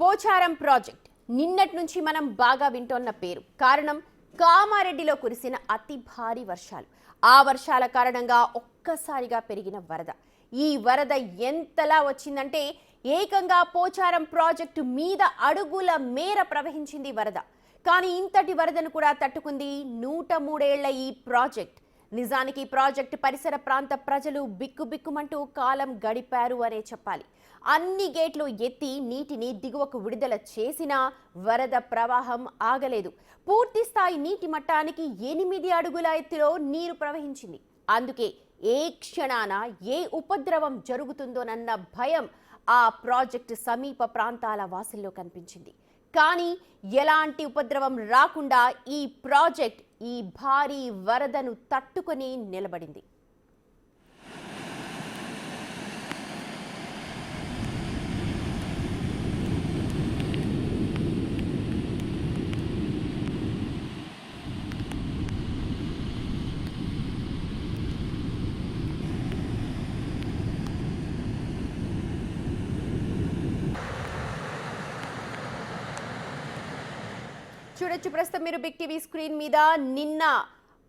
Pocharam project నిన్నటి నుంచి మనం బాగా వింటోన్న పేరు. కారణం కామారెడ్డిలో కురిసిన అతి భారీ వర్షాలు. ఆ వర్షాల కారణంగా ఒక్కసారిగా పెరిగిన వరద. ఈ వరద ఎంతలా వచ్చిందంటే ఏకంగా పోచారం ప్రాజెక్టు మీద అడుగుల మేర ప్రవహించింది వరద. కానీ ఇంతటి వరదను కూడా తట్టుకుంది 103 ఏళ్ల ఈ ప్రాజెక్ట్. నిజానికి ప్రాజెక్టు పరిసర ప్రాంత ప్రజలు బిక్కుబిక్కుమంటూ కాలం గడిపారు అనే చెప్పాలి. అన్ని గేట్లు ఎత్తి నీటిని దిగువకు విడుదల చేసినా వరద ప్రవాహం ఆగలేదు. పూర్తి స్థాయి నీటి మట్టానికి 8 అడుగుల ఎత్తులో నీరు ప్రవహించింది. అందుకే ఏ క్షణాన ఏ ఉపద్రవం జరుగుతుందోనన్న భయం ఆ ప్రాజెక్టు సమీప ప్రాంతాల వాసుల్లో కనిపించింది. కానీ ఎలాంటి ఉపద్రవం రాకుండా ఈ ప్రాజెక్ట్ ఈ భారీ వరదను తట్టుకొని నిలబడింది. చూడొచ్చు ప్రస్తుతం మీరు బిగ్ టీవీ స్క్రీన్ మీద నిన్న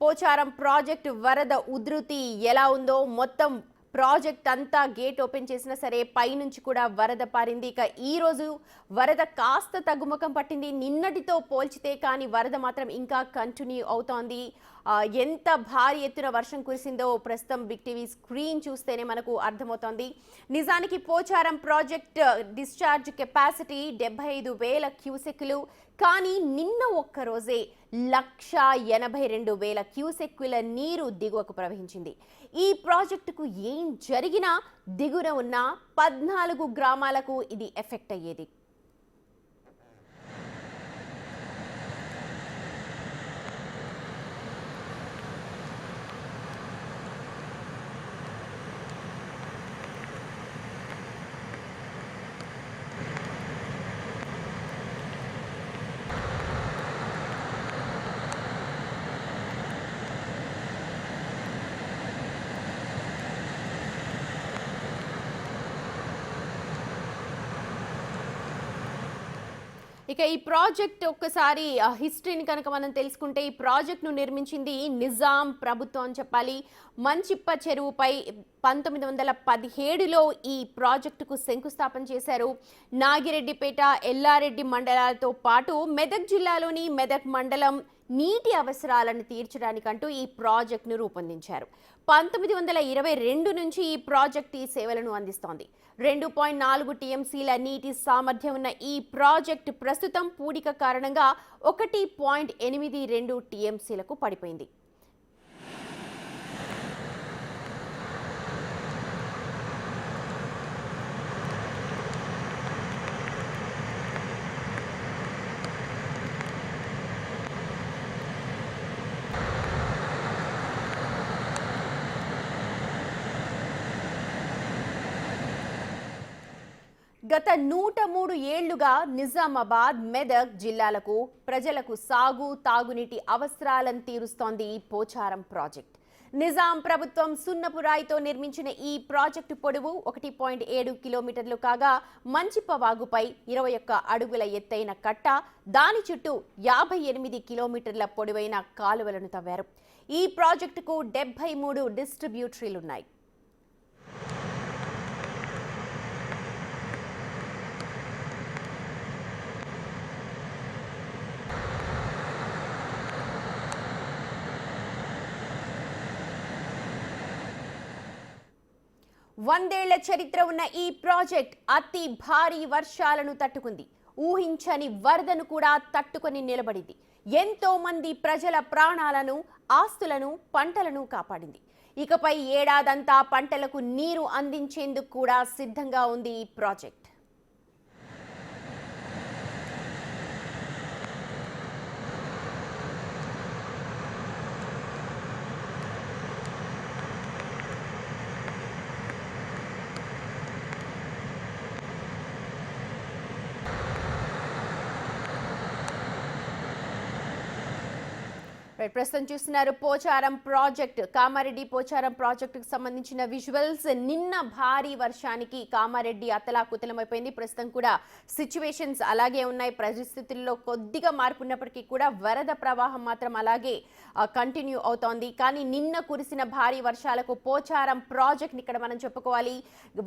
పోచారం ప్రాజెక్ట్ వరద ఉధృతి ఎలా ఉందో. మొత్తం ప్రాజెక్ట్ అంతా గేట్ ఓపెన్ చేసినా సరే పైనుంచి కూడా వరద పారింది. ఇక ఈరోజు వరద కాస్త తగ్గుముఖం పట్టింది నిన్నటితో పోల్చితే, కానీ వరద మాత్రం ఇంకా కంటిన్యూ అవుతోంది. ఎంత భారీ ఎత్తున వర్షం కురిసిందో ప్రస్తుతం బిగ్ టీవీ స్క్రీన్ చూస్తేనే మనకు అర్థమవుతోంది. నిజానికి పోచారం ప్రాజెక్ట్ డిశ్చార్జ్ కెపాసిటీ 75,000 క్యూసెక్లు. కానీ నిన్న ఒక్కరోజే 182,000 క్యూసెక్కుల నీరు దిగువకు ప్రవహించింది. ఈ ప్రాజెక్టుకు ఏం జరిగినా దిగున ఉన్న 14 గ్రామాలకు ఇది ఎఫెక్ట్ అయ్యేది. ఇక ఈ ప్రాజెక్ట్ ఒక్కసారి హిస్టరీని కనుక మనం తెలుసుకుంటే, ఈ ప్రాజెక్ట్ను నిర్మించింది నిజాం ప్రభుత్వం అని చెప్పాలి. మంచిప్ప చెరువుపై 1917లో ఈ ప్రాజెక్టుకు శంకుస్థాపన చేశారు. నాగిరెడ్డిపేట, ఎల్లారెడ్డి మండలాలతో పాటు మెదక్ జిల్లాలోని మెదక్ మండలం నీటి అవసరాలను తీర్చడానికంటూ ఈ ప్రాజెక్టును రూపొందించారు. 1922 నుంచి ఈ ప్రాజెక్ట్ ఈ సేవలను అందిస్తోంది. 2.4 టీఎంసీల నీటి సామర్థ్యం ఉన్న ఈ ప్రాజెక్టు ప్రస్తుతం పూడిక కారణంగా 1.82 టీఎంసీలకు పడిపోయింది. గత 103 ఏళ్లుగా నిజామాబాద్, మెదక్ జిల్లాలకు ప్రజలకు సాగు, తాగునీటి అవసరాలను తీరుస్తోంది ఈ పోచారం ప్రాజెక్ట్. నిజాం ప్రభుత్వం సున్నపు రాయితో నిర్మించిన ఈ ప్రాజెక్టు పొడవు 1.7 కిలోమీటర్లు కాగా, మంచిప్ప వాగుపై 21 అడుగుల ఎత్తైన కట్ట, దాని చుట్టూ 58 కిలోమీటర్ల పొడవైన కాలువలను తవ్వారు. ఈ ప్రాజెక్టుకు 73 డిస్ట్రిబ్యూటరీలున్నాయి. వందేళ్ల చరిత్ర ఉన్న ఈ ప్రాజెక్ట్ అతి భారీ వర్షాలను తట్టుకుంది. ఊహించని వరదను కూడా తట్టుకొని నిలబడింది. ఎంతో మంది ప్రజల ప్రాణాలను, ఆస్తులను, పంటలను కాపాడింది. ఇకపై ఏడాదంతా పంటలకు నీరు అందించేందుకు కూడా సిద్ధంగా ఉంది ఈ ప్రాజెక్ట్. ప్రస్తుతం చూస్తున్నారు పోచారం ప్రాజెక్ట్, కామారెడ్డి పోచారం ప్రాజెక్టుకు సంబంధించిన విజువల్స్. నిన్న భారీ వర్షానికి కామారెడ్డి అతలాకుతలమైపోయింది. ప్రస్తుతం కూడా సిచ్యువేషన్స్ అలాగే ఉన్నాయి. పరిస్థితుల్లో కొద్దిగా మార్పు ఉన్నప్పటికీ కూడా వరద ప్రవాహం మాత్రం అలాగే కంటిన్యూ అవుతోంది. కానీ నిన్న కురిసిన భారీ వర్షాలకు పోచారం ప్రాజెక్ట్ ఇక్కడ మనం చెప్పుకోవాలి,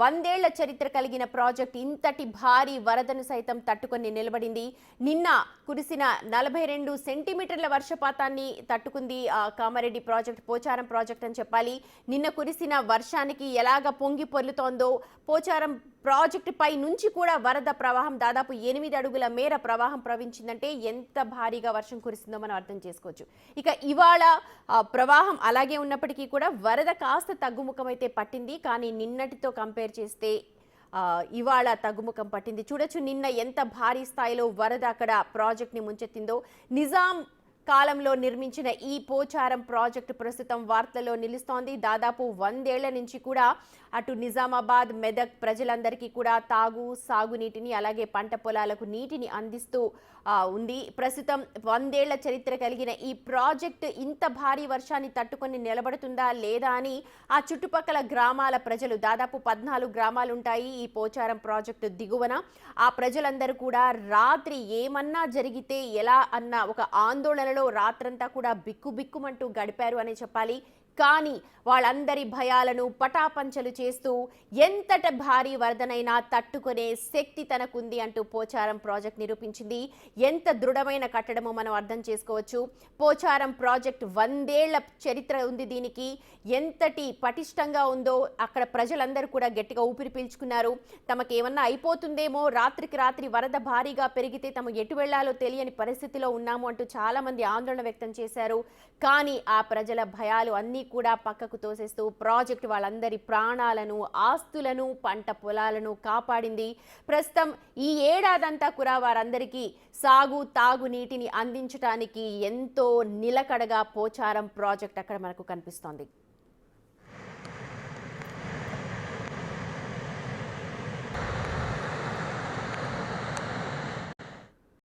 100 ఏళ్ల చరిత్ర కలిగిన ప్రాజెక్ట్ ఇంతటి భారీ వరదను సైతం తట్టుకొని నిలబడింది. నిన్న కురిసిన 42 సెంటీమీటర్ల వర్షపాతాన్ని తట్టుకుంది కామారెడ్డి ప్రాజెక్ట్, పోచారం ప్రాజెక్ట్ అని చెప్పాలి. నిన్న కురిసిన వర్షానికి ఎలాగ పొంగి పొర్లుతోందో పోచారం ప్రాజెక్టు పై నుంచి కూడా వరద ప్రవాహం దాదాపు 8 అడుగుల మేర ప్రవాహం ప్రవహించిందంటే ఎంత భారీగా వర్షం కురిసిందో మనం అర్థం చేసుకోవచ్చు. ఇక ఇవాళ ప్రవాహం అలాగే ఉన్నప్పటికీ కూడా వరద కాస్త తగ్గుముఖం అయితే పట్టింది. కానీ నిన్నటితో కంపేర్ చేస్తే ఇవాళ తగ్గుముఖం పట్టింది. చూడొచ్చు నిన్న ఎంత భారీ స్థాయిలో వరద అక్కడ ప్రాజెక్ట్ని ముంచెత్తిందో. నిజాం కాలంలో నిర్మించిన ఈ పోచారం ప్రాజెక్టు ప్రస్తుతం వార్తల్లో నిలుస్తోంది. దాదాపు 100 ఏళ్ల నుంచి కూడా అటు నిజామాబాద్, మెదక్ ప్రజలందరికీ కూడా సాగునీటిని అలాగే పంట పొలాలకు నీటిని అందిస్తూ ఉంది. ప్రస్తుతం 100 ఏళ్ల చరిత్ర కలిగిన ఈ ప్రాజెక్టు ఇంత భారీ వర్షాన్ని తట్టుకొని నిలబడుతుందా లేదా అని ఆ చుట్టుపక్కల గ్రామాల ప్రజలు, దాదాపు 14 గ్రామాలు ఉంటాయి ఈ పోచారం ప్రాజెక్టు దిగువన, ఆ ప్రజలందరూ కూడా రాత్రి ఏమన్నా జరిగితే ఎలా అన్న ఒక ఆందోళనలో రాత్రంతా కూడా బిక్కుబిక్కుమంటూ గడిపారు అనే చెప్పాలి. కానీ వాళ్ళందరి భయాలను పటాపంచలు చేస్తూ ఎంతట భారీ వరదనైనా తట్టుకునే శక్తి తనకుంది అంటూ పోచారం ప్రాజెక్ట్ నిరూపించింది. ఎంత దృఢమైన కట్టడమో మనం అర్థం చేసుకోవచ్చు. పోచారం ప్రాజెక్ట్ 100 ఏళ్ల చరిత్ర ఉంది దీనికి. ఎంతటి పటిష్టంగా ఉందో అక్కడ ప్రజలందరూ కూడా గట్టిగా ఊపిరి పీల్చుకున్నారు. తమకు ఏమన్నా అయిపోతుందేమో, రాత్రికి రాత్రి వరద భారీగా పెరిగితే తమ ఎటు వెళ్లాలో తెలియని పరిస్థితిలో ఉన్నాము అంటూ చాలా మంది ఆందోళన వ్యక్తం చేశారు. కానీ ఆ ప్రజల భయాలు అన్నీ కూడా పక్కకు తోసేస్తూ ప్రాజెక్ట్ వాళ్ళందరి ప్రాణాలను, ఆస్తులను, పంట పొలాలను కాపాడింది. ప్రస్తుతం ఈ ఏడాదంతా కూడా వారందరికీ తాగునీటిని అందించడానికి ఎంతో నిలకడగా పోచారం ప్రాజెక్ట్ అక్కడ మనకు కనిపిస్తోంది.